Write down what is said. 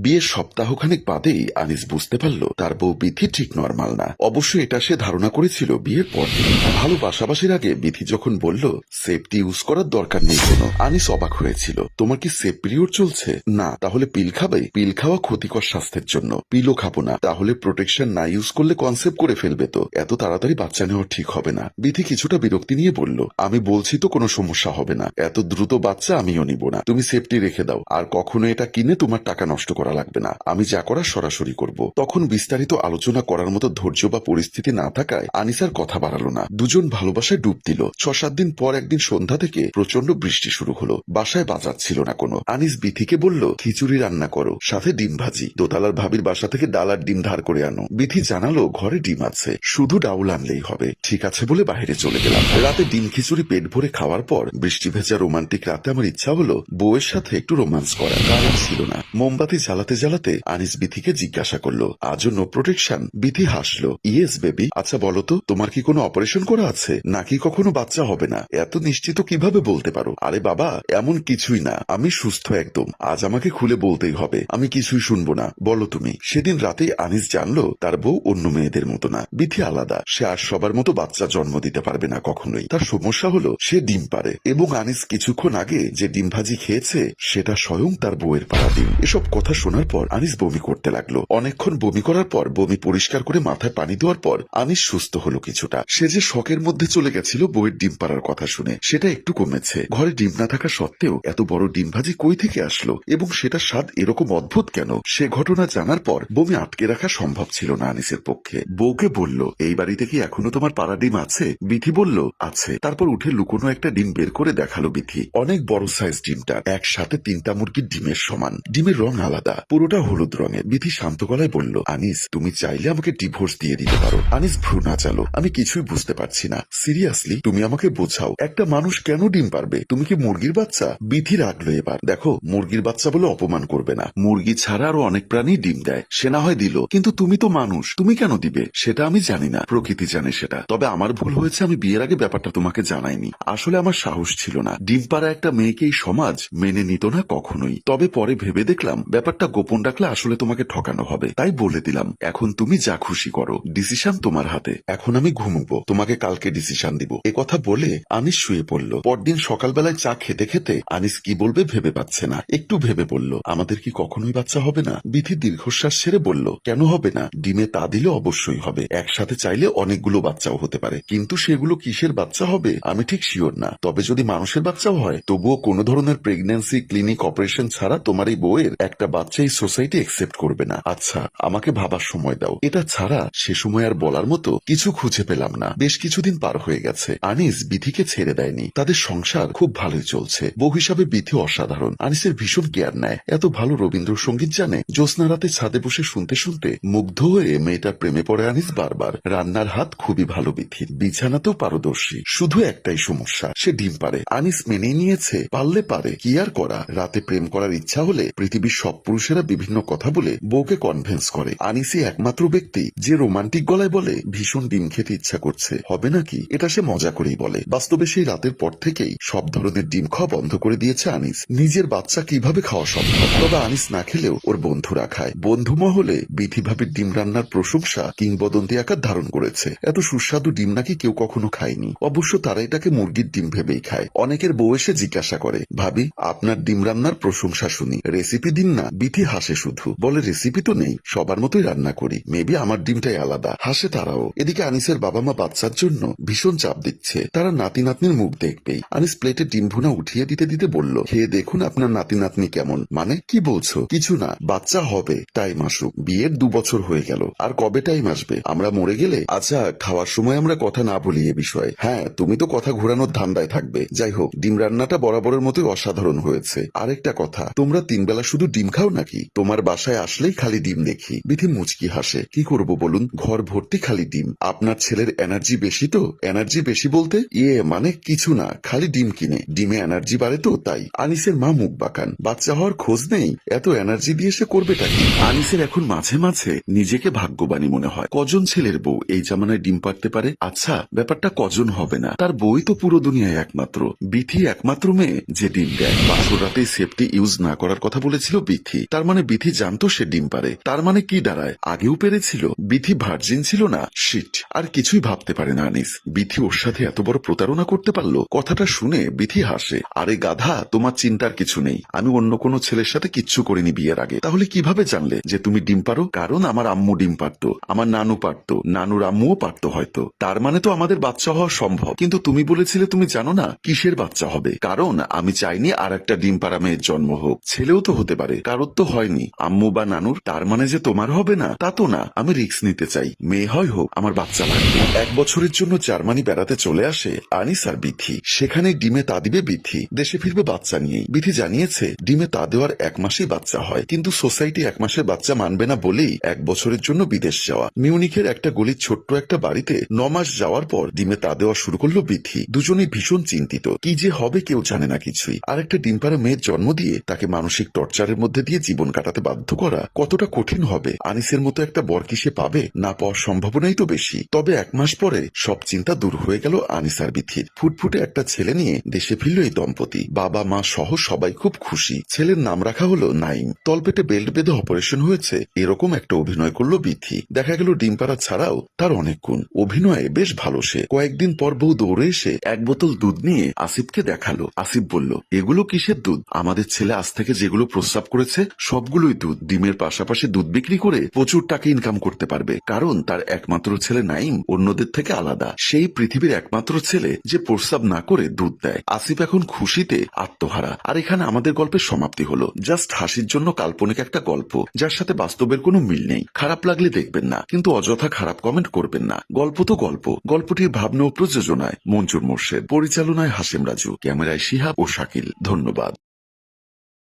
বিয়ের সপ্তাহখানেক বাদেই আনিস বুঝতে পারল তার বউ বিথি ঠিক নরমাল না। অবশ্য এটা সে ধারণা করেছিল বিয়ের পর। ভালো বাসাবাসির আগে বিথি যখন বলল সেফটি ইউজ করার দরকার নেই কোনো, আনিস অবাক হয়েছিল। তোমার কি সেফ পিরিয়ড চলছে? না। তাহলে পিল খাবে? পিল খাওয়া ক্ষতিকর স্বাস্থ্যের জন্য। পিলও খাবো না। তাহলে প্রোটেকশন না ইউজ করলে কনসেপ্ট করে ফেলবে তো, এত তাড়াতাড়ি বাচ্চা নেওয়া ঠিক হবে না। বিথি কিছুটা বিরক্তি নিয়ে বলল, আমি বলছি তো কোনো সমস্যা হবে না, এত দ্রুত বাচ্চা আমিও নিব না। তুমি সেফটি রেখে দাও, আর কখনো এটা কিনে তোমার টাকা নষ্ট করা লাগবে না। আমি যা করার সরাসরি করব। তখন বিস্তারিত আলোচনা করার মতো ধৈর্য বা পরিস্থিতি না থাকায় আনিসার কথা বাড়ালো না। দুজন ভালোবাসায় ডুব দিল। 6-7 দিন পর একদিন সন্ধ্যা থেকে প্রচন্ড বৃষ্টি শুরু হলো। বাসায় বাজার ছিল না কোনো। আনিস বিথিকে বলল, খিচুড়ি রান্না করো, সাথে ডিম ভাজি। দোতলার ভাবির বাসা থেকে ডাল আর ডিম ধার করে আনো। বিথি জানালো ঘরে ডিম আছে, শুধু ডাউল আনলেই হবে। ঠিক আছে বলে বাইরে চলে গেলাম। রাতে ডিম খিচুড়ি পেট ভরে খাওয়ার পর বৃষ্টি ভেজা রোমান্টিক রাতে আমার ইচ্ছা হলো বউয়ের সাথে একটু রোমান্স করা। কারেন্ট ছিল না। মোমবাতি জ্বালাতে জ্বালাতে আনিস বিথিকে জিজ্ঞাসা করলো, আজও নো প্রোটেকশন? বিথি হাসলো, ইয়েস বেবি। আচ্ছা বলো তো, তোমার কি কোনো অপারেশন করা আছে, নাকি কখনো বাচ্চা হবে না? এত নিশ্চিত কিভাবে বলতে পারো? আরে বাবা, এমন কিছুই না, আমি সুস্থ একদম। আজ আমাকে খুলে বলতেই হবে, আমি কিছুই শুনবো না, বলো তুমি। সেদিন রাতেই আনিস জানলো তার বউ অন্য মেয়েদের মতো না। বিথি আলাদা। সে আর সবার মতো বাচ্চা জন্ম দিতে পারবে না কখনোই। তার সমস্যা হলো সে ডিম পারে, এবং আনিস কিছুক্ষণ আগে যে ডিম ভাজি খেয়েছে সেটা স্বয়ং তার বউয়ের পাড়া ডিম। এসব কথা শোনার পর আনিস বমি করতে লাগলো। অনেকক্ষণ বমি করার পর, বমি পরিষ্কার করে মাথায় পানি দেওয়ার পর আনিস সুস্থ হলো কিছুটা। সে যে শকের মধ্যে চলে গেছিল বউয়ের ডিম পাড়ার কথা শুনে, সেটা একটু কমেছে। ঘরে ডিম না থাকা সত্ত্বেও এত বড় ডিম ভাজি কই থেকে আসলো, এবং সেটা স্বাদ এরকম অদ্ভুত কেন? সে ঘটনা জানার পর বমি আটকে রাখা সম্ভব ছিল না আনিসের পক্ষে। বউকে বলল, এই বাড়িতে কি এখনো তোমার পাড়া ডিম আছে? বিথি বলল, আছে। তারপর উঠে লুকোনো একটা ডিম বের করে দেখালো বিথি। অনেক বড় সাইজ ডিমটা, একসাথে 3টা মুরগির ডিমের সমান। ডিমের রং আলাদা, পুরোটা হলুদ রঙের। বিথি শান্ত গলায় বলল, আনিস তুমি চাইলে আমাকে ডিভোর্স দিয়ে দিতে পারো। আনিস ভ্রু নাচালো, আমি কিছুই বুঝতে পারছি না। সিরিয়াসলি তুমি আমাকে বোঝাও, একটা মানুষ কেন ডিম পারবে? তুমি কি মুরগির বাচ্চা? বিথি রাখলো এবার। দেখো, মুরগির বাচ্চা বলে অপমান করবে না। মুরগি ছাড়া আরো অনেক প্রাণী ডিম দেয়, সে না হয় দিল, কিন্তু তুমি তো মানুষ, তুমি কেন দিবে? সেটা আমি জানি না, প্রকৃতি জানে সেটা। তবে আমার ভুল হয়েছে, আমি বিয়ের আগে ব্যাপারটা তোমাকে জানাইনি। আসলে আমার সাহস ছিল না। ডিম পাড়া একটা মেয়েকে এই সমাজ মেনে নিত না কখনোই। তবে পরে ভেবে দেখলাম ব্যাপারটা গোপন রাখলে আসলে তোমাকে ঠকানো হবে, তাই বলে দিলাম। এখন তুমি যা খুশি করো, ডিসিশন তোমার হাতে। এখন আমি ঘুমবো, তোমাকে কালকে ডিসিশন দিব। কথা বলে আনিস শুয়ে পড়ল। পরদিন সকালবেলায় চা খেতে খেতে আনিস কি বলবে ভেবে পাচ্ছে না। একটু ভেবে বলল, আমাদের কি কখনোই বাচ্চা হবে না? বিথি দীর্ঘশ্বাস ছেড়ে বলল, কেন হবে না? ডিমে তা দিলে অবশ্যই হবে। একসাথে চাইলে অনেকগুলো বাচ্চাও হতে পারে, কিন্তু সেগুলো কিসের বাচ্চা হবে আমি ঠিক শিওর না। তবে যদি মানুষের বাচ্চাও হয়, তবুও কোনো ধরনের প্রেগন্যান্সি ক্লিনিক অপারেশন ছাড়া তোমার এই বউয়ের একটা বাচ্চা এই সোসাইটি একসেপ্ট করবে না। আচ্ছা, আমাকে ভাবার সময় দাও। এটা ছাড়া সে সময় আর বলার মতো কিছু খুঁজে পেলাম না। বেশ কিছুদিন পার হয়ে গেছে। আনিস বিথিকে ছেড়ে দেয়নি। তাদের সংসার খুব ভালোই চলছে। বউ হিসাবে বিথি অসাধারণ। আনিসের ভীষণ কেয়ার নেয়। এত ভালো রবীন্দ্রসঙ্গীত জানে। জ্যোৎস্না রাতে ছাদে বসে শুনতে শুনতে মুগ্ধ হয়ে মেয়েটার প্রেমে পড়ে আনিস বারবার। রান্নার হাত খুবই ভালো বিথির, বিছানাতেও পারদর্শী। শুধু একটাই সমস্যা, সে ডিম পারে। আনিস মেনে নিয়েছে, পারলে পারে, কি আর করা। রাতে প্রেম করার ইচ্ছা হলে পৃথিবীর সব পুরুষেরা বিভিন্ন কথা বলে বউকে কনভিন্স করে। আনিসই একমাত্র ব্যক্তি যে রোমান্টিক গলায় বলে ভীষণ ডিম খেতে ইচ্ছা করছে, হবে নাকি? এটা সে মজা করেই বলে। বাস্তবে সেই রাতের পর থেকেই সব ধরনের ডিম খাওয়া বন্ধ করে দিয়েছে আনিস। নিজের বাচ্চা কিভাবে খাওয়া সম্ভব? তবে আনিস না খেলেও ওর বন্ধুরা খায়। বন্ধু মহলে বিথি ভাবির ডিম রান্নার প্রশংসা কিংবদন্তি আকার ধারণ করেছে। এত সুস্বাদু ডিম নাকি কেউ কখনো খায়নি। অবশ্য তারা এটাকে মুরগির ডিম ভেবেই খায়। অনেকের বউ এসে জিজ্ঞাসা করে, ভাবি আপনার ডিম রান্নার প্রশংসা শুনি, রেসিপি দিন না। বিথি হাসে শুধু, বলে রেসিপি তো নেই, সবার মতোই রান্না করি, মেবি আমার ডিমটাই আলাদা। হাসে তারাও। এদিকে আনিসের বাবা মা বাচ্চার জন্য ভীষণ চাপ দিচ্ছে। তারা নাতি নাতনির মুখ দেখবেই। আনিস প্লেটে ডিম ভুনা উঠিয়ে দিতে দিতে বলল, খেয়ে দেখুন আপনার নাতি নাতনি কেমন। মানে কি বলছো? কিছু না, বাচ্চা হবে, টাইম আসুক। বিয়ের 2 বছর হয়ে গেল, আর কবে টাইম আসবে? আমরা মরে গেলে? আচ্ছা, খাওয়ার সময় আমরা কথা না বলি এ বিষয়ে। হ্যাঁ, তুমি তো কথা ঘোরানোর ধান্দায় থাকবে। যাই হোক, ডিম রান্নাটা বরাবরের মতোই অসাধারণ হয়েছে। আরেকটা কথা, তোমরা 3 বেলা শুধু ডিম খাও নাকি? তোমার বাসায় আসলেই খালি ডিম দেখি। বিথি মুচকি হাসে, কি করব বলুন, ঘর ভর্তি খালি ডিম। আপনার ছেলের এনার্জি বেশি তো? এনার্জি বেশি বলতে? মানে কিছু না, খালি ডিম কিনে। ডিমে এনার্জি বাড়ে তো তাই। আনিসের মা মুখ বাঁকান। বাচ্চা হওয়ার খোঁজ নেই, এত এনার্জি দিয়ে সে করবেটা কি? আনিসের এখন মাঝে মাঝে নিজেকে ভাগ্যবানী মনে হয়। কজন ছেলের বউ এই জামানায় ডিম পারতে পারে? আচ্ছা, ব্যাপারটা কজন হবে না, তার বই তো পুরো দুনিয়ায় একমাত্র। বিথি একমাত্র মেয়ে যে ডিম দেয়। বাসর রাতে সেফটি ইউজ না করার কথা বলেছিল বিথি। তার মানে বিথি জানতো সে ডিম পারে। তার মানে কি দাঁড়ায়, আগেও পেরেছিল? বিথি ভার্জিন ছিল না? শিট, আর কিছুই ভাবতে পারে না আনিস। বিথি ওর সাথে এত বড় প্রতারণা করতে পারলো। কথাটা শুনে বিথি হাসে। আরে গাধা, তোমার চিন্তার কিছু নেই, আমি অন্য কোনো ছেলের সাথে কিচ্ছু করিনি বিয়ের আগে। তাহলে কিভাবে জানলে যে তুমি ডিম পারো? কারণ আমার আম্মু ডিম পারতো, আমার নানু পারতো, নানুর আম্মুও পারতো হয়তো। তার মানে তো আমাদের বাচ্চা হওয়া সম্ভব। কিন্তু তুমি বলেছিলে তুমি জানো না কিসের বাচ্চা হবে। কারণ আমি চাইনি আর একটা ডিম পাড়া মেয়ের জন্ম হোক। ছেলেও তো হতে পারে, কারোর তো হয়নি, আম্মু বা নানুর। তার মানে যে তোমার হবে না তা তো না। আমি রিস্ক নিতে চাই, মেয়ে হয় হোক, আমার বাচ্চা লাগবে। 1 বছরের জন্য জার্মানি বেড়াতে চলে আসে আনিস আর বিথি। সেখানে ডিমে তা দিবে বিথি, দেশে ফিরবে বাচ্চা নিয়েই। বিথি জানিয়েছে ডিমে তা দেওয়ার 1 মাসেই বাচ্চা হয়, কিন্তু সোসাইটি 1 মাসের বাচ্চা মানবে না বলেই 1 বছরের জন্য বিদেশ যাওয়া। মিউনিখের একটা গলির ছোট্ট একটা বাড়িতে 9 মাস যাওয়ার পর ডিমে তা দেওয়া শুরু করলো বিথি। দুজনেই ভীষণ চিন্তিত, কি যে হবে কেউ জানে না কিছুই। আর একটা ডিম পাড়া মেয়ের জন্ম দিয়ে তাকে মানসিক টর্চারের মধ্যে দিয়ে জীবন কাটাতে বাধ্য করা কতটা কঠিন হবে। আনিসের মতো একটা বর কি সে পাবে? না পাওয়ার সম্ভাবনাই তো বেশি। তবে 1 মাস পরে সব চিন্তা দূর হয়ে গেল আনিস আর বিথির। ফুটফুটে একটা ছেলে নিয়ে দেশে ফিরল এই দম্পতি। বাবা মা সহ সবাই খুব খুশি। ছেলের নাম রাখা হলো নাইম। তলপেটে বেল্ট বেঁধে অপারেশন হয়েছে, এরকম একটা অভিনয় করলো বিথি। দেখা গেল ডিম পাড়া ছাড়াও তার অনেক গুণ। অভিনয়ে বেশ ভালো সে। কয়েকদিন পর বউ দৌড়ে এসে 1 বোতল দুধ নিয়ে আসিফকে দেখালো। আসিফ বলল, এগুলো কিসের দুধ? আমাদের ছেলে আজ থেকে যেগুলো প্রস্রাব করেছে সবগুলোই দুধ। ডিমের পাশাপাশি দুধ বিক্রি করে প্রচুর টাকা ইনকাম করতে পারবে। কারণ তার একমাত্র ছেলে নাইম অন্যদের থেকে আলাদা। সেই পৃথিবীর একমাত্র ছেলে যে প্রস্রাব না করে দুধ দেয়। আসিফ এখন খুশিতে আত্মহারা। আর এখানে আমাদের গল্পের সমাপ্তি হলো। জাস্ট হাসির জন্য কাল্পনিক একটা গল্প, যার সাথে বাস্তবের কোনো মিল নেই। খারাপ লাগলে দেখবেন না, কিন্তু অযথা খারাপ কমেন্ট করবেন না। গল্প তো গল্প। গল্পটির ভাবনা ও প্রযোজনায় মঞ্জুর মোর্শেদ, পরিচালনায় হাসেম রাজু, ক্যামেরায় শিহাব ও শাকিল। ধন্যবাদ।